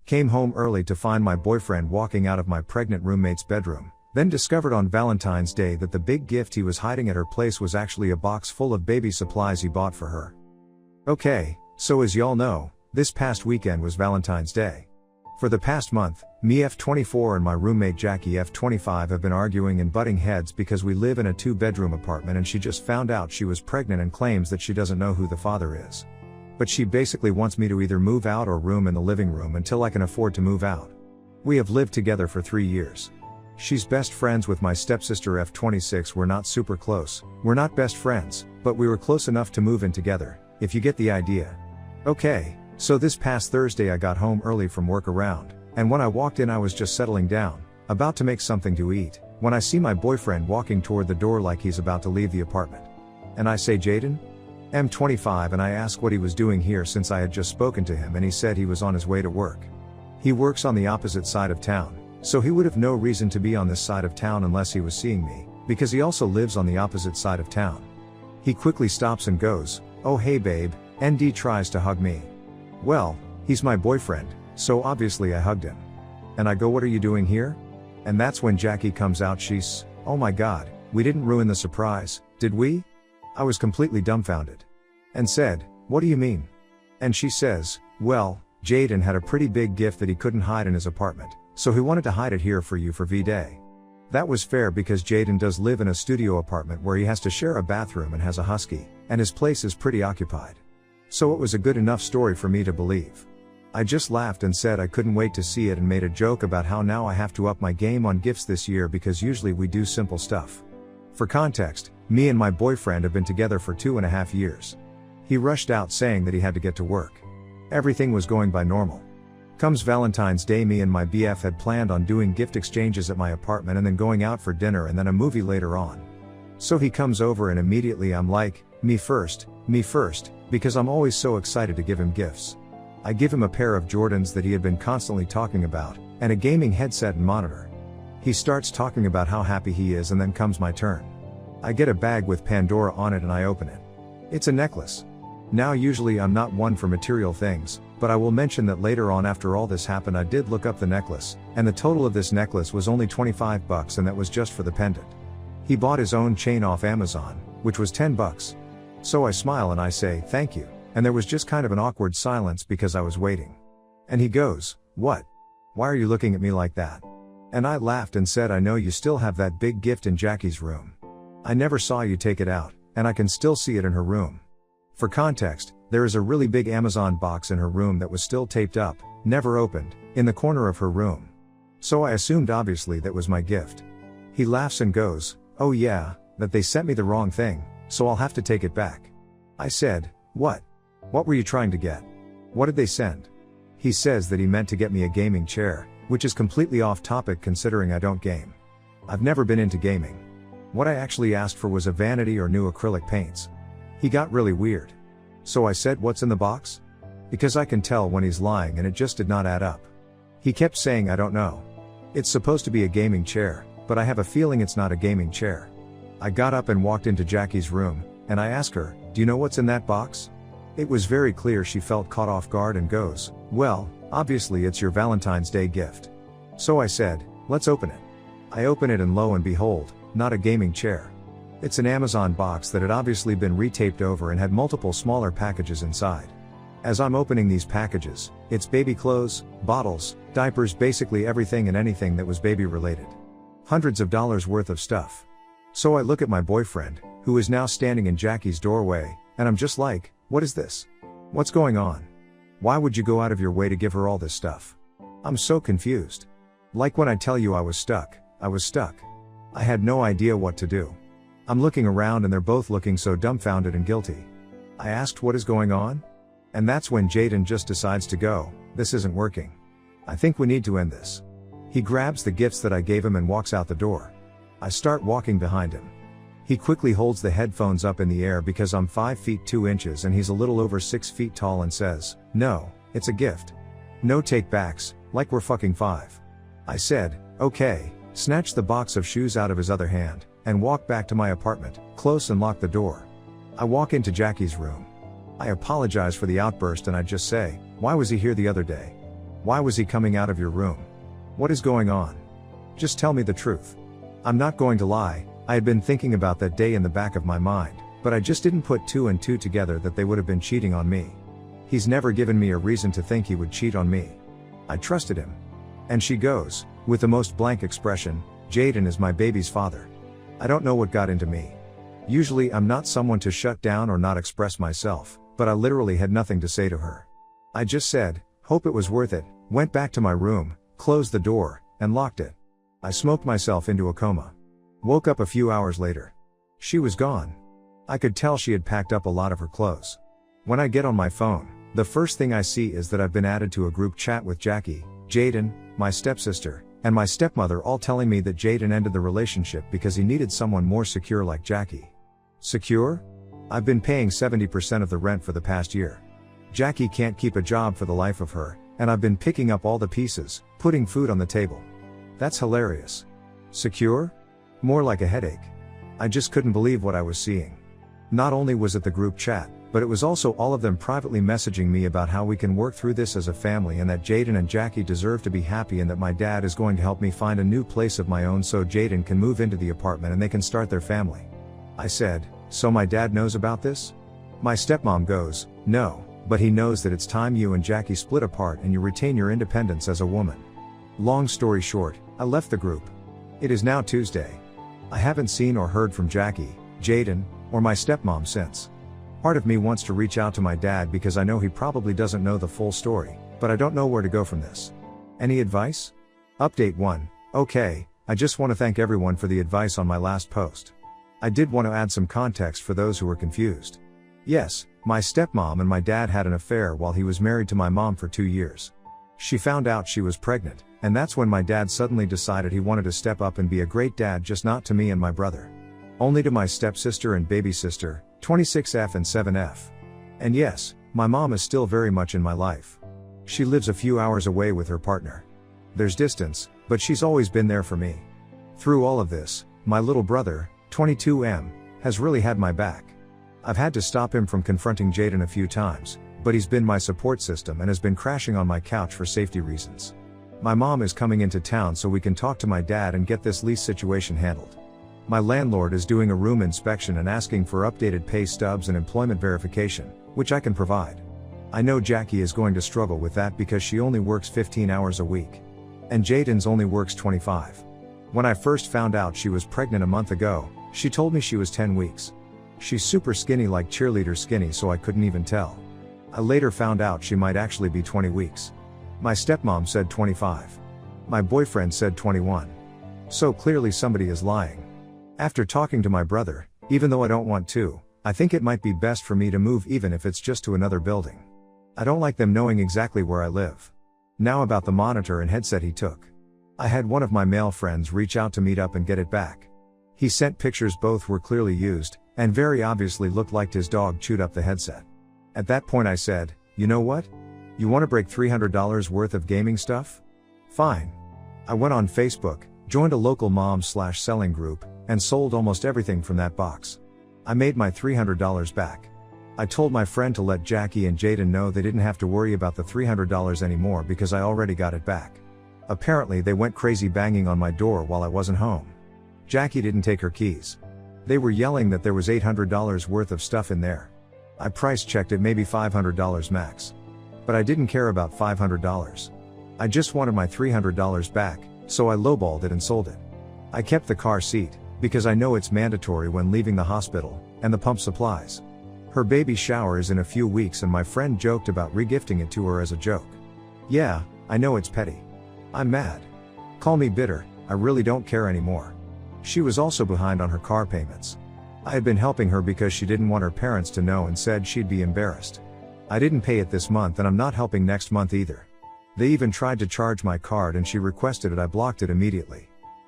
Came home early to find my boyfriend walking out of my pregnant roommate's bedroom. Then discovered on Valentine's Day that the big gift he was hiding at her place was actually a box full of baby supplies he bought for her. Okay, so as y'all know, this past weekend was Valentine's Day. For the past month, me F24 and my roommate Jackie F25 have been arguing and butting heads because we live in a 2-bedroom apartment and she just found out she was pregnant and claims that she doesn't know who the father is. But she basically wants me to either move out or room in the living room until I can afford to move out. We have lived together for 3 years. She's best friends with my stepsister F26. We're not super close, we're not best friends, but we were close enough to move in together, if you get the idea. Okay, so this past Thursday I got home early from work and when I walked in I was just settling down, about to make something to eat, when I see my boyfriend walking toward the door like he's about to leave the apartment. And I say, Jaden? M25, and I ask what he was doing here since I had just spoken to him and he said he was on his way to work. He works on the opposite side of town, so he would have no reason to be on this side of town unless he was seeing me, because he also lives on the opposite side of town. He quickly stops and goes, oh hey babe, ND tries to hug me. Well, he's my boyfriend, so obviously I hugged him. And I go, what are you doing here? And that's when Jackie comes out. She's, oh my god, we didn't ruin the surprise, did we? I was completely dumbfounded. And said, what do you mean? And she says, well, Jaden had a pretty big gift that he couldn't hide in his apartment, so he wanted to hide it here for you for V-Day. That was fair because Jaden does live in a studio apartment where he has to share a bathroom and has a husky, and his place is pretty occupied. So it was a good enough story for me to believe. I just laughed and said I couldn't wait to see it and made a joke about how now I have to up my game on gifts this year because usually we do simple stuff. For context, me and my boyfriend have been together for 2.5 years. He rushed out saying that he had to get to work. Everything was going by normal. Comes Valentine's Day, me and my BF had planned on doing gift exchanges at my apartment and then going out for dinner and then a movie later on. So he comes over and immediately I'm like, me first, because I'm always so excited to give him gifts. I give him a pair of Jordans that he had been constantly talking about, and a gaming headset and monitor. He starts talking about how happy he is and then comes my turn. I get a bag with Pandora on it and I open it. It's a necklace. Now usually I'm not one for material things, but I will mention that later on after all this happened I did look up the necklace, and the total of this necklace was only $25 and that was just for the pendant. He bought his own chain off Amazon, which was $10. So I smile and I say, thank you, and there was just kind of an awkward silence because I was waiting. And he goes, what? Why are you looking at me like that? And I laughed and said, I know you still have that big gift in Jackie's room. I never saw you take it out, and I can still see it in her room. For context, there is a really big Amazon box in her room that was still taped up, never opened, in the corner of her room. So I assumed obviously that was my gift. He laughs and goes, oh yeah, that they sent me the wrong thing, so I'll have to take it back. I said, what? What were you trying to get? What did they send? He says that he meant to get me a gaming chair, which is completely off topic considering I don't game. I've never been into gaming. What I actually asked for was a vanity or new acrylic paints. He got really weird. So I said, what's in the box? Because I can tell when he's lying and it just did not add up. He kept saying, I don't know. It's supposed to be a gaming chair, but I have a feeling it's not a gaming chair. I got up and walked into Jackie's room, and I asked her, do you know what's in that box? It was very clear she felt caught off guard and goes, well, obviously it's your Valentine's Day gift. So I said, let's open it. I open it and lo and behold, not a gaming chair. It's an Amazon box that had obviously been retaped over and had multiple smaller packages inside. As I'm opening these packages, it's baby clothes, bottles, diapers, basically everything and anything that was baby related. Hundreds of dollars worth of stuff. So I look at my boyfriend, who is now standing in Jackie's doorway, and I'm just like, what is this? What's going on? Why would you go out of your way to give her all this stuff? I'm so confused. Like when I tell you I was stuck, I was stuck. I had no idea what to do. I'm looking around and they're both looking so dumbfounded and guilty. I asked what is going on? And that's when Jaden just decides to go, this isn't working. I think we need to end this. He grabs the gifts that I gave him and walks out the door. I start walking behind him. He quickly holds the headphones up in the air because I'm 5 feet 2 inches and he's a little over 6 feet tall and says, no, it's a gift. No take backs, like we're fucking 5. I said, okay, snatched the box of shoes out of his other hand, and walked back to my apartment, close and locked the door. I walk into Jackie's room. I apologize for the outburst and I just say, why was he here the other day? Why was he coming out of your room? What is going on? Just tell me the truth. I'm not going to lie, I had been thinking about that day in the back of my mind, but I just didn't put two and two together that they would have been cheating on me. He's never given me a reason to think he would cheat on me. I trusted him. And she goes, with the most blank expression, Jaden is my baby's father. I don't know what got into me. Usually I'm not someone to shut down or not express myself, but I literally had nothing to say to her. I just said, hope it was worth it, went back to my room, closed the door, and locked it. I smoked myself into a coma. Woke up a few hours later. She was gone. I could tell she had packed up a lot of her clothes. When I get on my phone, the first thing I see is that I've been added to a group chat with Jackie, Jaden, my stepsister, and my stepmother, all telling me that Jaden ended the relationship because he needed someone more secure like Jackie. Secure? I've been paying 70% of the rent for the past year. Jackie can't keep a job for the life of her, and I've been picking up all the pieces, putting food on the table. That's hilarious. Secure? More like a headache. I just couldn't believe what I was seeing. Not only was it the group chat, but it was also all of them privately messaging me about how we can work through this as a family and that Jaden and Jackie deserve to be happy and that my dad is going to help me find a new place of my own so Jaden can move into the apartment and they can start their family. I said, so my dad knows about this? My stepmom goes, no, but he knows that it's time you and Jackie split apart and you retain your independence as a woman. Long story short, I left the group. It is now Tuesday. I haven't seen or heard from Jackie, Jaden, or my stepmom since. Part of me wants to reach out to my dad because I know he probably doesn't know the full story, but I don't know where to go from this. Any advice? Update 1. Okay, I just want to thank everyone for the advice on my last post. I did want to add some context for those who are confused. Yes, my stepmom and my dad had an affair while he was married to my mom for 2 years. She found out she was pregnant, and that's when my dad suddenly decided he wanted to step up and be a great dad, just not to me and my brother. Only to my stepsister and baby sister, 26F and 7F. And yes, my mom is still very much in my life. She lives a few hours away with her partner. There's distance, but she's always been there for me. Through all of this, my little brother, 22M, has really had my back. I've had to stop him from confronting Jaden a few times, but he's been my support system and has been crashing on my couch for safety reasons. My mom is coming into town so we can talk to my dad and get this lease situation handled. My landlord is doing a room inspection and asking for updated pay stubs and employment verification, which I can provide. I know Jackie is going to struggle with that because she only works 15 hours a week. And Jaden's only works 25. When I first found out she was pregnant a month ago, she told me she was 10 weeks. She's super skinny, like cheerleader skinny, so I couldn't even tell. I later found out she might actually be 20 weeks. My stepmom said 25. My boyfriend said 21. So clearly somebody is lying. After talking to my brother, even though I don't want to, I think it might be best for me to move, even if it's just to another building. I don't like them knowing exactly where I live. Now about the monitor and headset he took. I had one of my male friends reach out to meet up and get it back. He sent pictures, both were clearly used, and very obviously looked like his dog chewed up the headset. At that point I said, you know what? You want to break $300 worth of gaming stuff? Fine. I went on Facebook, joined a local mom/selling group, and sold almost everything from that box. I made my $300 back. I told my friend to let Jackie and Jaden know they didn't have to worry about the $300 anymore because I already got it back. Apparently they went crazy banging on my door while I wasn't home. Jackie didn't take her keys. They were yelling that there was $800 worth of stuff in there. I price checked it, maybe $500 max. But I didn't care about $500. I just wanted my $300 back, so I lowballed it and sold it. I kept the car seat, because I know it's mandatory when leaving the hospital, and the pump supplies. Her baby shower is in a few weeks and my friend joked about regifting it to her as a joke. Yeah, I know it's petty. I'm mad. Call me bitter, I really don't care anymore. She was also behind on her car payments. I had been helping her because she didn't want her parents to know and said she'd be embarrassed. I didn't pay it this month and I'm not helping next month either. They even tried to charge my card and she requested it, I blocked it immediately.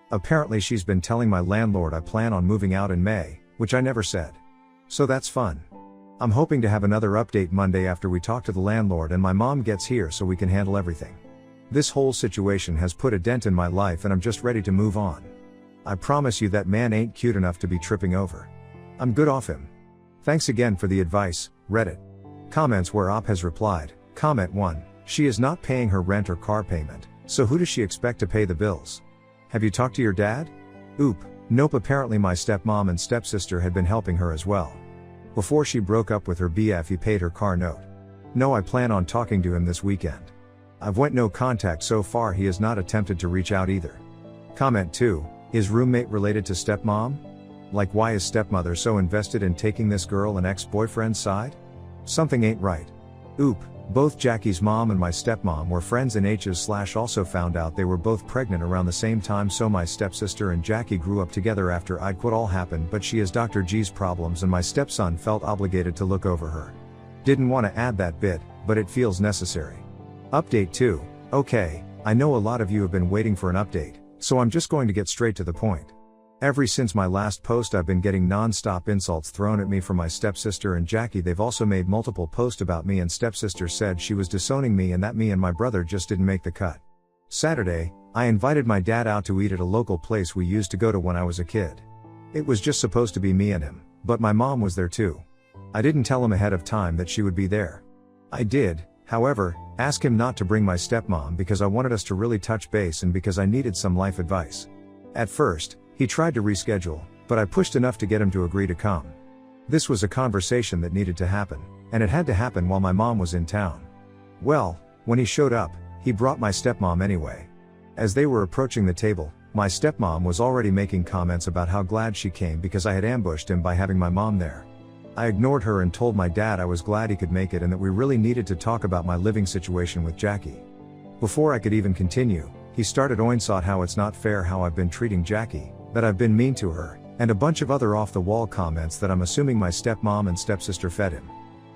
Apparently she's been telling my landlord I plan on moving out in May, which I never said. So that's fun. I'm hoping to have another update Monday after we talk to the landlord and my mom gets here so we can handle everything. This whole situation has put a dent in my life and I'm just ready to move on. I promise you that man ain't cute enough to be tripping over. I'm good off him. Thanks again for the advice, Reddit. Comments where Op has replied. Comment 1. She is not paying her rent or car payment, so who does she expect to pay the bills? Have you talked to your dad? Oop, nope, apparently my stepmom and stepsister had been helping her as well. Before she broke up with her BF, he paid her car note. No, I plan on talking to him this weekend. I've went no contact so far, he has not attempted to reach out either. Comment 2, is roommate related to stepmom? Like, why is stepmother so invested in taking this girl and ex-boyfriend's side? Something ain't right. Oop, both Jackie's mom and my stepmom were friends in H's / also found out they were both pregnant around the same time, so my stepsister and Jackie grew up together after I'd quit all happened, but she has Dr. G's problems and my stepson felt obligated to look over her. Didn't want to add that bit, but it feels necessary. Update 2, okay, I know a lot of you have been waiting for an update, so I'm just going to get straight to the point. Ever since my last post I've been getting non-stop insults thrown at me from my stepsister and Jackie. They've also made multiple posts about me, and stepsister said she was disowning me and that me and my brother just didn't make the cut. Saturday, I invited my dad out to eat at a local place we used to go to when I was a kid. It was just supposed to be me and him, but my mom was there too. I didn't tell him ahead of time that she would be there. I did, however, ask him not to bring my stepmom because I wanted us to really touch base and because I needed some life advice. At first, he tried to reschedule, but I pushed enough to get him to agree to come. This was a conversation that needed to happen, and it had to happen while my mom was in town. Well, when he showed up, he brought my stepmom anyway. As they were approaching the table, my stepmom was already making comments about how glad she came because I had ambushed him by having my mom there. I ignored her and told my dad I was glad he could make it and that we really needed to talk about my living situation with Jackie. Before I could even continue, he started oinsought how it's not fair how I've been treating Jackie, that I've been mean to her, and a bunch of other off-the-wall comments that I'm assuming my stepmom and stepsister fed him.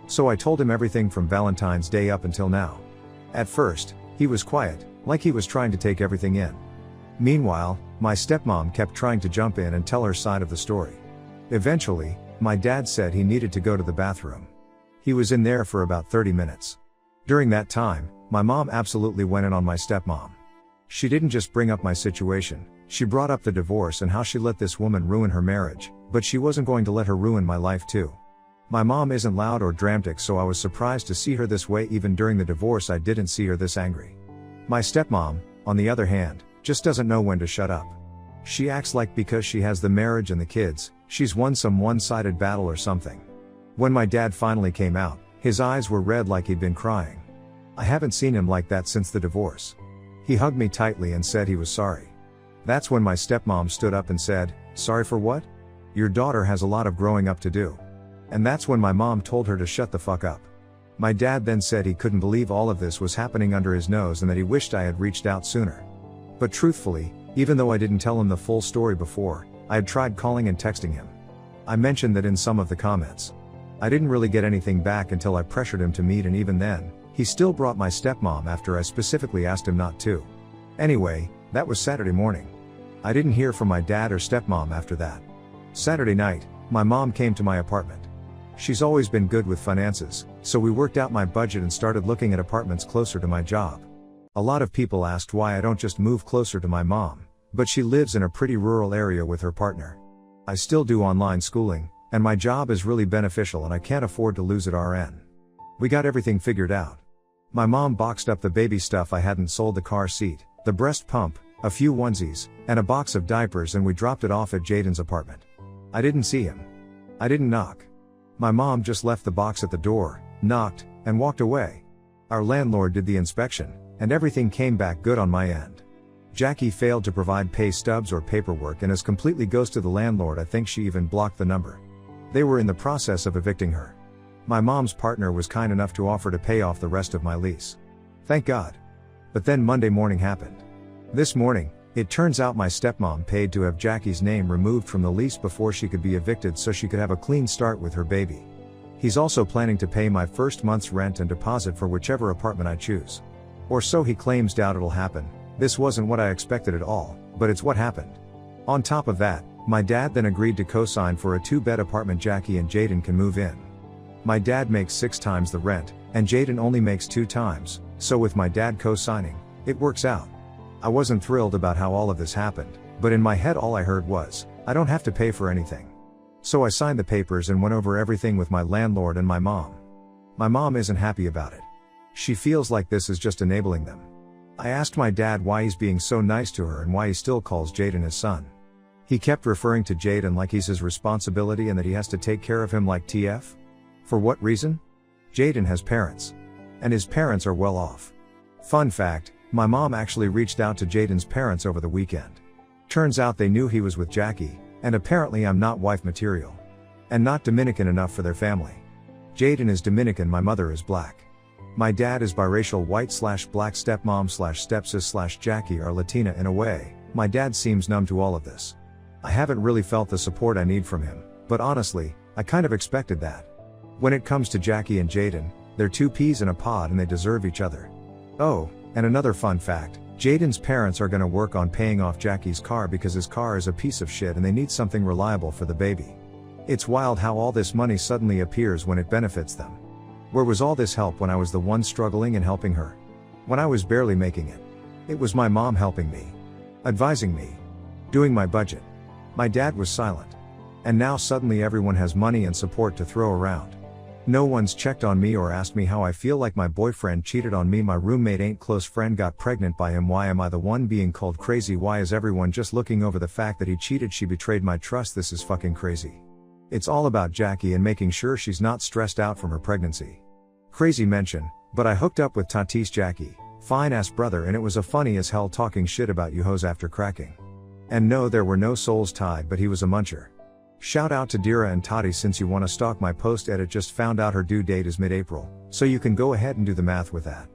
So I told him everything from Valentine's Day up until now. At first, he was quiet, like he was trying to take everything in. Meanwhile, my stepmom kept trying to jump in and tell her side of the story. Eventually, my dad said he needed to go to the bathroom. He was in there for about 30 minutes. During that time, my mom absolutely went in on my stepmom. She didn't just bring up my situation, she brought up the divorce and how she let this woman ruin her marriage, but she wasn't going to let her ruin my life too. My mom isn't loud or dramatic, so I was surprised to see her this way. Even during the divorce I didn't see her this angry. My stepmom, on the other hand, just doesn't know when to shut up. She acts like because she has the marriage and the kids, she's won some one-sided battle or something. When my dad finally came out, his eyes were red like he'd been crying. I haven't seen him like that since the divorce. He hugged me tightly and said he was sorry. That's when my stepmom stood up and said, "Sorry for what? Your daughter has a lot of growing up to do." And that's when my mom told her to shut the fuck up. My dad then said he couldn't believe all of this was happening under his nose and that he wished I had reached out sooner. But truthfully, even though I didn't tell him the full story before, I had tried calling and texting him. I mentioned that in some of the comments. I didn't really get anything back until I pressured him to meet, and even then, he still brought my stepmom after I specifically asked him not to. Anyway, that was Saturday morning. I didn't hear from my dad or stepmom after that. Saturday night, my mom came to my apartment. She's always been good with finances, so we worked out my budget and started looking at apartments closer to my job. A lot of people asked why I don't just move closer to my mom, but she lives in a pretty rural area with her partner. I still do online schooling, and my job is really beneficial and I can't afford to lose it RN. We got everything figured out. My mom boxed up the baby stuff I hadn't sold: the car seat, the breast pump, a few onesies, and a box of diapers, and we dropped it off at Jaden's apartment. I didn't see him. I didn't knock. My mom just left the box at the door, knocked, and walked away. Our landlord did the inspection, and everything came back good on my end. Jackie failed to provide pay stubs or paperwork and has completely ghosted the landlord. I think she even blocked the number. They were in the process of evicting her. My mom's partner was kind enough to offer to pay off the rest of my lease. Thank God. But then Monday morning happened. This morning, it turns out my stepmom paid to have Jackie's name removed from the lease before she could be evicted so she could have a clean start with her baby. He's also planning to pay my first month's rent and deposit for whichever apartment I choose. Or so he claims. Doubt it'll happen. This wasn't what I expected at all, but it's what happened. On top of that, my dad then agreed to co-sign for a 2-bed apartment Jackie and Jaden can move in. My dad makes 6 times the rent, and Jaden only makes 2 times, so with my dad co-signing, it works out. I wasn't thrilled about how all of this happened, but in my head all I heard was, I don't have to pay for anything. So I signed the papers and went over everything with my landlord and my mom. My mom isn't happy about it. She feels like this is just enabling them. I asked my dad why he's being so nice to her and why he still calls Jaden his son. He kept referring to Jaden like he's his responsibility and that he has to take care of him like TF? For what reason? Jaden has parents. And his parents are well off. Fun fact, my mom actually reached out to Jaden's parents over the weekend. Turns out they knew he was with Jackie, and apparently I'm not wife material. And not Dominican enough for their family. Jaden is Dominican, my mother is black. My dad is biracial white/black, stepmom/stepsis/ Jackie are Latina. In a way, my dad seems numb to all of this. I haven't really felt the support I need from him, but honestly, I kind of expected that. When it comes to Jackie and Jaden, they're two peas in a pod and they deserve each other. Oh, and another fun fact, Jaden's parents are gonna work on paying off Jackie's car because his car is a piece of shit and they need something reliable for the baby. It's wild how all this money suddenly appears when it benefits them. Where was all this help when I was the one struggling and helping her? When I was barely making it. It was my mom helping me. Advising me. Doing my budget. My dad was silent. And now suddenly everyone has money and support to throw around. No one's checked on me or asked me how I feel like my boyfriend cheated on me, my roommate ain't close friend got pregnant by him, why am I the one being called crazy, why is everyone just looking over the fact that he cheated, she betrayed my trust, this is fucking crazy. It's all about Jackie and making sure she's not stressed out from her pregnancy. Crazy mention, but I hooked up with Tatis Jackie, fine ass brother, and it was a funny as hell talking shit about you hoes after cracking. And no, there were no souls tied, but he was a muncher. Shout out to Dira and Tati, since you wanna stalk my post edit, just found out her due date is mid-April, so you can go ahead and do the math with that.